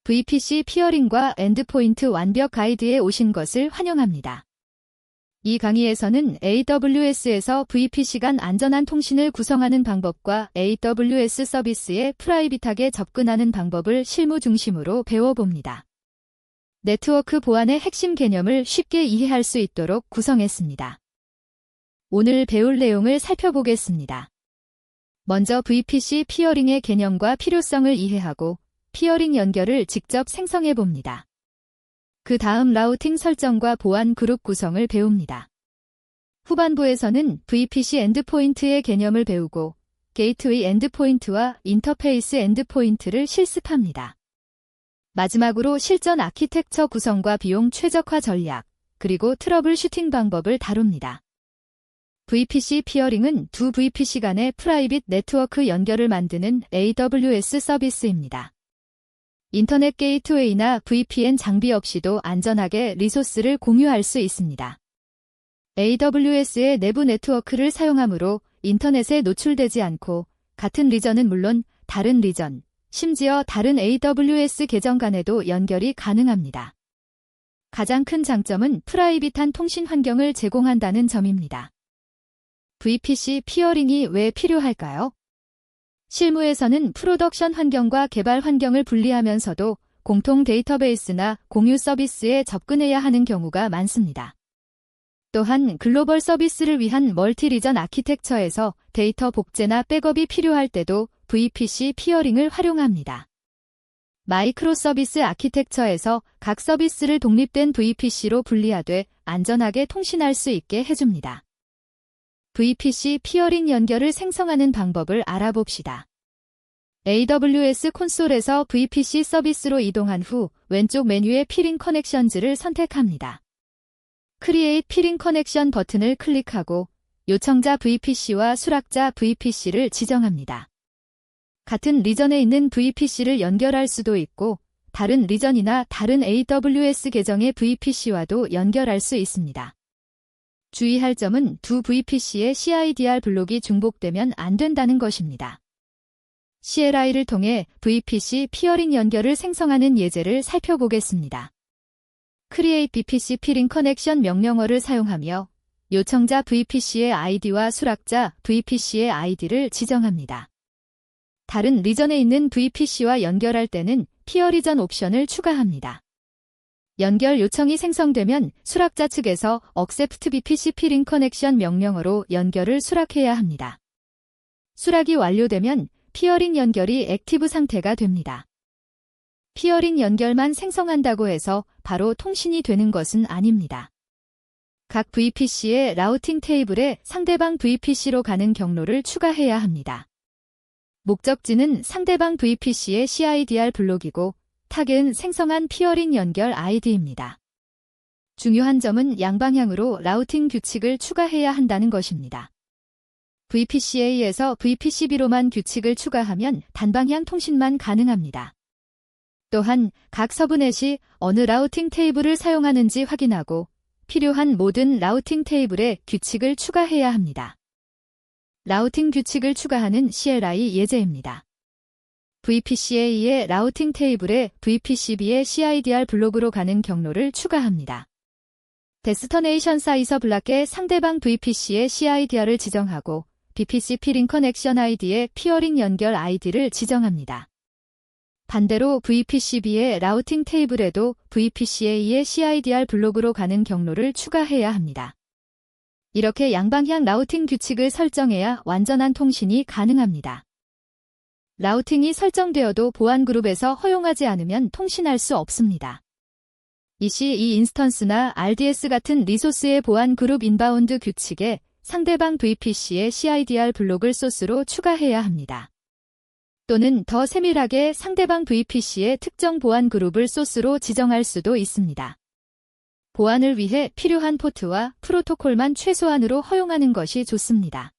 VPC 피어링과 엔드포인트 완벽 가이드에 오신 것을 환영합니다. 이 강의에서는 AWS에서 VPC 간 안전한 통신을 구성하는 방법과 AWS 서비스에 프라이빗하게 접근하는 방법을 실무 중심으로 배워봅니다. 네트워크 보안의 핵심 개념을 쉽게 이해할 수 있도록 구성했습니다. 오늘 배울 내용을 살펴보겠습니다. 먼저 VPC 피어링의 개념과 필요성을 이해하고 피어링 연결을 직접 생성해봅니다. 그 다음 라우팅 설정과 보안 그룹 구성을 배웁니다. 후반부에서는 VPC 엔드포인트의 개념을 배우고 게이트웨이 엔드포인트와 인터페이스 엔드포인트를 실습합니다. 마지막으로 실전 아키텍처 구성과 비용 최적화 전략, 그리고 트러블 슈팅 방법을 다룹니다. VPC 피어링은 두 VPC 간의 프라이빗 네트워크 연결을 만드는 AWS 서비스입니다. 인터넷 게이트웨이나 VPN 장비 없이도 안전하게 리소스를 공유할 수 있습니다. AWS의 내부 네트워크를 사용하므로 인터넷에 노출되지 않고 같은 리전은 물론 다른 리전, 심지어 다른 AWS 계정 간에도 연결이 가능합니다. 가장 큰 장점은 프라이빗한 통신 환경을 제공한다는 점입니다. VPC 피어링이 왜 필요할까요? 실무에서는 프로덕션 환경과 개발 환경을 분리하면서도 공통 데이터베이스나 공유 서비스에 접근해야 하는 경우가 많습니다. 또한 글로벌 서비스를 위한 멀티 리전 아키텍처에서 데이터 복제나 백업이 필요할 때도 VPC 피어링을 활용합니다. 마이크로 서비스 아키텍처에서 각 서비스를 독립된 VPC로 분리하되 안전하게 통신할 수 있게 해줍니다. VPC 피어링 연결을 생성하는 방법을 알아봅시다. AWS 콘솔에서 VPC 서비스로 이동한 후 왼쪽 메뉴의 피링 커넥션즈를 선택합니다. Create 피링 커넥션 버튼을 클릭하고 요청자 VPC와 수락자 VPC를 지정합니다. 같은 리전에 있는 VPC를 연결할 수도 있고 다른 리전이나 다른 AWS 계정의 VPC와도 연결할 수 있습니다. 주의할 점은 두 VPC의 CIDR 블록이 중복되면 안 된다는 것입니다. CLI를 통해 VPC 피어링 연결을 생성하는 예제를 살펴보겠습니다. Create VPC Peering Connection 명령어를 사용하며 요청자 VPC의 ID와 수락자 VPC의 ID를 지정합니다. 다른 리전에 있는 VPC와 연결할 때는 피어 리전 옵션을 추가합니다. 연결 요청이 생성되면 수락자 측에서 Accept VPC Peering Connection 명령어로 연결을 수락해야 합니다. 수락이 완료되면 피어링 연결이 액티브 상태가 됩니다. 피어링 연결만 생성한다고 해서 바로 통신이 되는 것은 아닙니다. 각 VPC의 라우팅 테이블에 상대방 VPC로 가는 경로를 추가해야 합니다. 목적지는 상대방 VPC의 CIDR 블록이고 타겟은 생성한 피어링 연결 ID입니다. 중요한 점은 양방향으로 라우팅 규칙을 추가해야 한다는 것입니다. VPC-A에서 VPC-B로만 규칙을 추가하면 단방향 통신만 가능합니다. 또한 각 서브넷이 어느 라우팅 테이블을 사용하는지 확인하고 필요한 모든 라우팅 테이블에 규칙을 추가해야 합니다. 라우팅 규칙을 추가하는 CLI 예제입니다. VPC-A의 라우팅 테이블에 VPC-B의 CIDR 블록으로 가는 경로를 추가합니다. 데스터네이션 사이서 블락에 상대방 VPC의 CIDR을 지정하고 VPC 피링 커넥션 ID에 피어링 연결 ID를 지정합니다. 반대로 VPC-B의 라우팅 테이블에도 VPC-A의 CIDR 블록으로 가는 경로를 추가해야 합니다. 이렇게 양방향 라우팅 규칙을 설정해야 완전한 통신이 가능합니다. 라우팅이 설정되어도 보안 그룹에서 허용하지 않으면 통신할 수 없습니다. 이 시 이 인스턴스나 RDS 같은 리소스의 보안 그룹 인바운드 규칙에 상대방 VPC의 CIDR 블록을 소스로 추가해야 합니다. 또는 더 세밀하게 상대방 VPC의 특정 보안 그룹을 소스로 지정할 수도 있습니다. 보안을 위해 필요한 포트와 프로토콜만 최소한으로 허용하는 것이 좋습니다.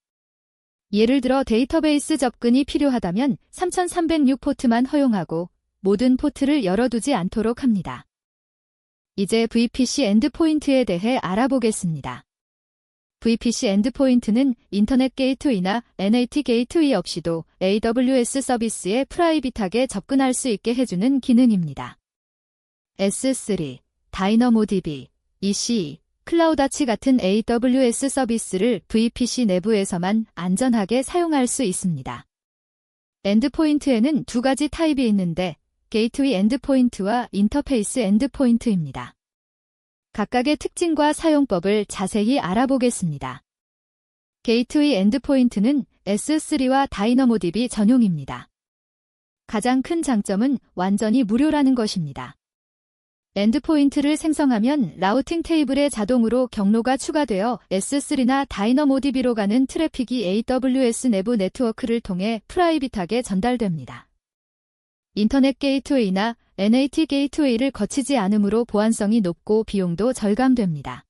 예를 들어 데이터베이스 접근이 필요하다면 3306 포트만 허용하고 모든 포트를 열어두지 않도록 합니다. 이제 VPC 엔드포인트에 대해 알아보겠습니다. VPC 엔드포인트는 인터넷 게이트웨이나 NAT 게이트웨이 없이도 AWS 서비스에 프라이빗하게 접근할 수 있게 해주는 기능입니다. S3, DynamoDB, EC2, 클라우드아치 같은 AWS 서비스를 VPC 내부에서만 안전하게 사용할 수 있습니다. 엔드포인트에는 두 가지 타입이 있는데 게이트웨이 엔드포인트와 인터페이스 엔드포인트입니다. 각각의 특징과 사용법을 자세히 알아보겠습니다. 게이트웨이 엔드포인트는 S3와 DynamoDB 전용입니다. 가장 큰 장점은 완전히 무료라는 것입니다. 엔드포인트를 생성하면 라우팅 테이블에 자동으로 경로가 추가되어 S3나 DynamoDB로 가는 트래픽이 AWS 내부 네트워크를 통해 프라이빗하게 전달됩니다. 인터넷 게이트웨이나 NAT 게이트웨이를 거치지 않으므로 보안성이 높고 비용도 절감됩니다.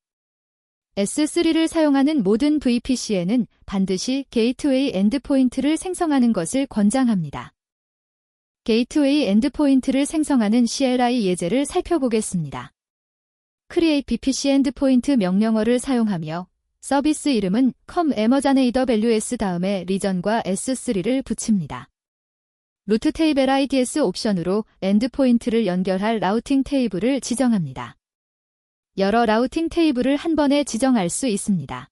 S3를 사용하는 모든 VPC에는 반드시 게이트웨이 엔드포인트를 생성하는 것을 권장합니다. 게이트웨이 엔드포인트를 생성하는 CLI 예제를 살펴보겠습니다. Create VPC 엔드포인트 명령어를 사용하며 서비스 이름은 com/AWS 다음에 리전과 S3를 붙입니다. 루트 테이블 IDS 옵션으로 엔드포인트를 연결할 라우팅 테이블을 지정합니다. 여러 라우팅 테이블을 한 번에 지정할 수 있습니다.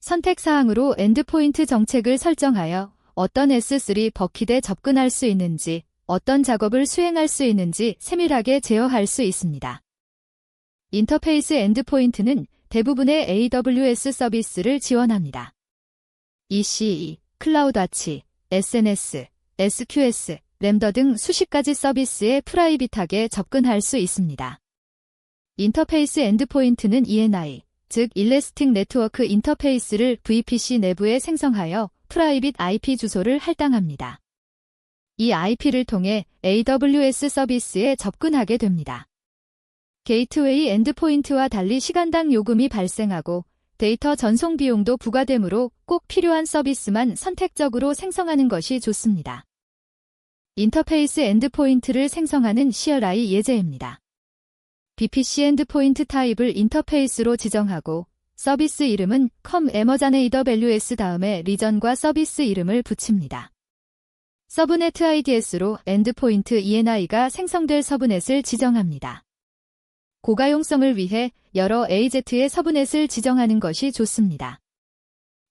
선택사항으로 엔드포인트 정책을 설정하여 어떤 S3 버킷에 접근할 수 있는지, 어떤 작업을 수행할 수 있는지 세밀하게 제어할 수 있습니다. 인터페이스 엔드포인트는 대부분의 AWS 서비스를 지원합니다. EC2, 클라우드아치, SNS, SQS, 램더 등 수십 가지 서비스에 프라이빗하게 접근할 수 있습니다. 인터페이스 엔드포인트는 ENI, 즉 일래스틱 네트워크 인터페이스를 VPC 내부에 생성하여 프라이빗 IP 주소를 할당합니다. 이 IP를 통해 AWS 서비스에 접근하게 됩니다. 게이트웨이 엔드포인트와 달리 시간당 요금이 발생하고 데이터 전송 비용도 부과되므로 꼭 필요한 서비스만 선택적으로 생성하는 것이 좋습니다. 인터페이스 엔드포인트를 생성하는 CLI 예제입니다. VPC 엔드포인트 타입을 인터페이스로 지정하고 서비스 이름은 com/AWS 다음에 리전과 서비스 이름을 붙입니다. 서브넷 IDS로 엔드포인트 ENI가 생성될 서브넷을 지정합니다. 고가용성을 위해 여러 AZ의 서브넷을 지정하는 것이 좋습니다.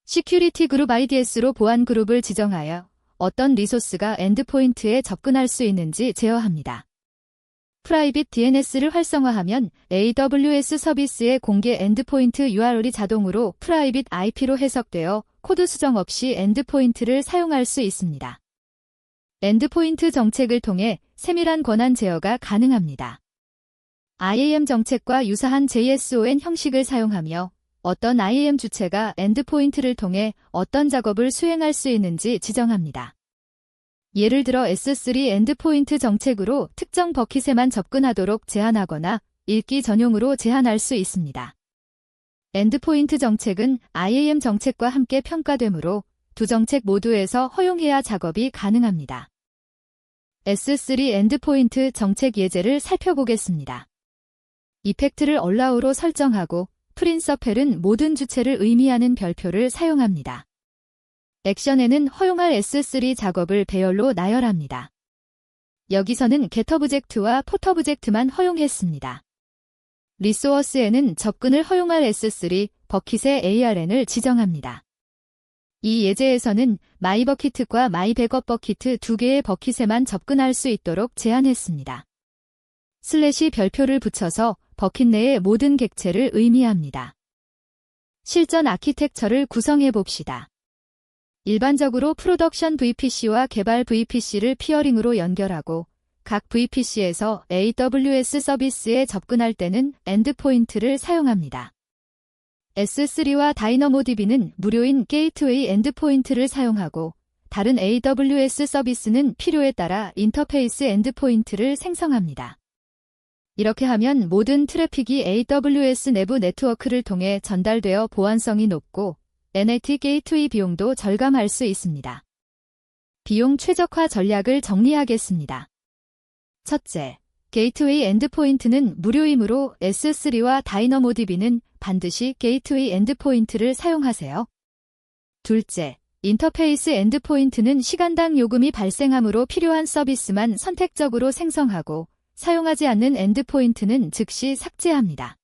시큐리티 그룹 IDS로 보안 그룹을 지정하여 어떤 리소스가 엔드포인트에 접근할 수 있는지 제어합니다. 프라이빗 DNS를 활성화하면 AWS 서비스의 공개 엔드포인트 URL이 자동으로 프라이빗 IP로 해석되어 코드 수정 없이 엔드포인트를 사용할 수 있습니다. 엔드포인트 정책을 통해 세밀한 권한 제어가 가능합니다. IAM 정책과 유사한 JSON 형식을 사용하며 어떤 IAM 주체가 엔드포인트를 통해 어떤 작업을 수행할 수 있는지 지정합니다. 예를 들어 S3 엔드포인트 정책으로 특정 버킷에만 접근하도록 제한하거나 읽기 전용으로 제한할 수 있습니다. 엔드포인트 정책은 IAM 정책과 함께 평가되므로 두 정책 모두에서 허용해야 작업이 가능합니다. S3 엔드포인트 정책 예제를 살펴보겠습니다. 이펙트를 allow로 설정하고 프린서펠은 모든 주체를 의미하는 별표를 사용합니다. 액션에는 허용할 S3 작업을 배열로 나열합니다. 여기서는 getObject와 putObject만 허용했습니다. 리소어스에는 접근을 허용할 S3 버킷의 ARN을 지정합니다. 이 예제에서는 마이버킷과 마이백업버킷 두 개의 버킷에만 접근할 수 있도록 제한했습니다. 슬래시 별표를 붙여서 버킷 내의 모든 객체를 의미합니다. 실전 아키텍처를 구성해 봅시다. 일반적으로 프로덕션 VPC와 개발 VPC를 피어링으로 연결하고 각 VPC에서 AWS 서비스에 접근할 때는 엔드포인트를 사용합니다. S3와 DynamoDB는 무료인 게이트웨이 엔드포인트를 사용하고 다른 AWS 서비스는 필요에 따라 인터페이스 엔드포인트를 생성합니다. 이렇게 하면 모든 트래픽이 AWS 내부 네트워크를 통해 전달되어 보안성이 높고 NAT 게이트웨이 비용도 절감할 수 있습니다. 비용 최적화 전략을 정리하겠습니다. 첫째, 게이트웨이 엔드포인트는 무료이므로 S3와 DynamoDB는 반드시 게이트웨이 엔드포인트를 사용하세요. 둘째, 인터페이스 엔드포인트는 시간당 요금이 발생하므로 필요한 서비스만 선택적으로 생성하고 사용하지 않는 엔드포인트는 즉시 삭제합니다.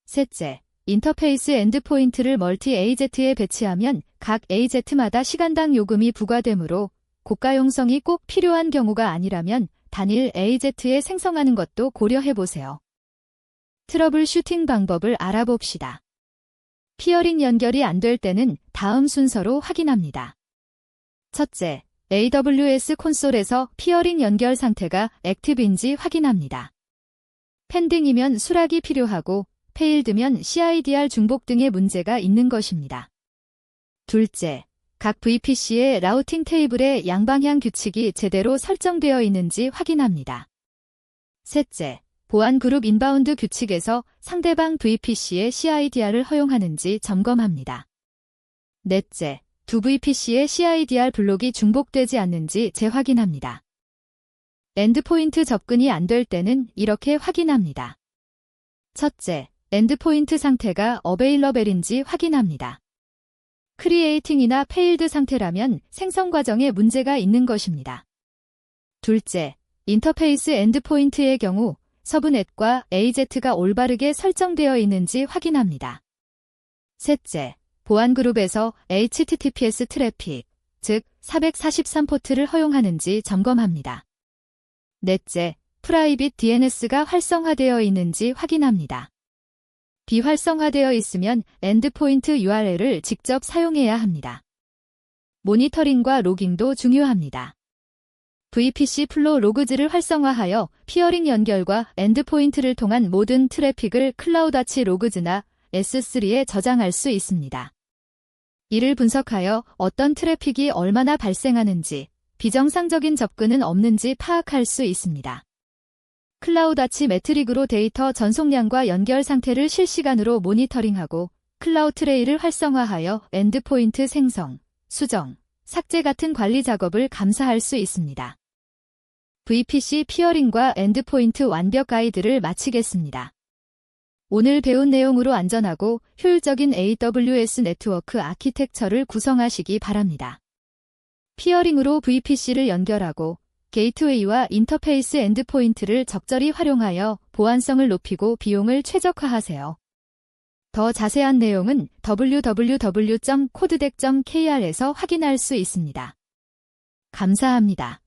셋째, 인터페이스 엔드포인트를 멀티 AZ에 배치하면 각 AZ마다 시간당 요금이 부과되므로 고가용성이 꼭 필요한 경우가 아니라면 단일 AZ에 생성하는 것도 고려해보세요. 트러블 슈팅 방법을 알아봅시다. 피어링 연결이 안 될 때는 다음 순서로 확인합니다. 첫째, AWS 콘솔에서 피어링 연결 상태가 액티브인지 확인합니다. 펜딩이면 수락이 필요하고 페일드면 CIDR 중복 등의 문제가 있는 것입니다. 둘째, 각 VPC의 라우팅 테이블에 양방향 규칙이 제대로 설정되어 있는지 확인합니다. 셋째, 보안 그룹 인바운드 규칙에서 상대방 VPC의 CIDR을 허용하는지 점검합니다. 넷째, 두 VPC의 CIDR 블록이 중복되지 않는지 재확인합니다. 엔드포인트 접근이 안 될 때는 이렇게 확인합니다. 첫째, 엔드포인트 상태가 어베일러벨인지 확인합니다. 크리에이팅이나 페일드 상태라면 생성 과정에 문제가 있는 것입니다. 둘째, 인터페이스 엔드포인트의 경우 서브넷과 AZ가 올바르게 설정되어 있는지 확인합니다. 셋째, 보안 그룹에서 HTTPS 트래픽, 즉 443포트를 허용하는지 점검합니다. 넷째, 프라이빗 DNS가 활성화되어 있는지 확인합니다. 비활성화되어 있으면 엔드포인트 URL을 직접 사용해야 합니다. 모니터링과 로깅도 중요합니다. VPC 플로 로그즈를 활성화하여 피어링 연결과 엔드포인트를 통한 모든 트래픽을 클라우드아치 로그즈나 S3에 저장할 수 있습니다. 이를 분석하여 어떤 트래픽이 얼마나 발생하는지, 비정상적인 접근은 없는지 파악할 수 있습니다. 클라우드아치 매트릭으로 데이터 전송량과 연결 상태를 실시간으로 모니터링하고 클라우드트레이를 활성화하여 엔드포인트 생성, 수정, 삭제 같은 관리 작업을 감사할 수 있습니다. VPC 피어링과 엔드포인트 완벽 가이드를 마치겠습니다. 오늘 배운 내용으로 안전하고 효율적인 AWS 네트워크 아키텍처를 구성하시기 바랍니다. 피어링으로 VPC를 연결하고 게이트웨이와 인터페이스 엔드포인트를 적절히 활용하여 보안성을 높이고 비용을 최적화하세요. 더 자세한 내용은 www.codedeck.kr에서 확인할 수 있습니다. 감사합니다.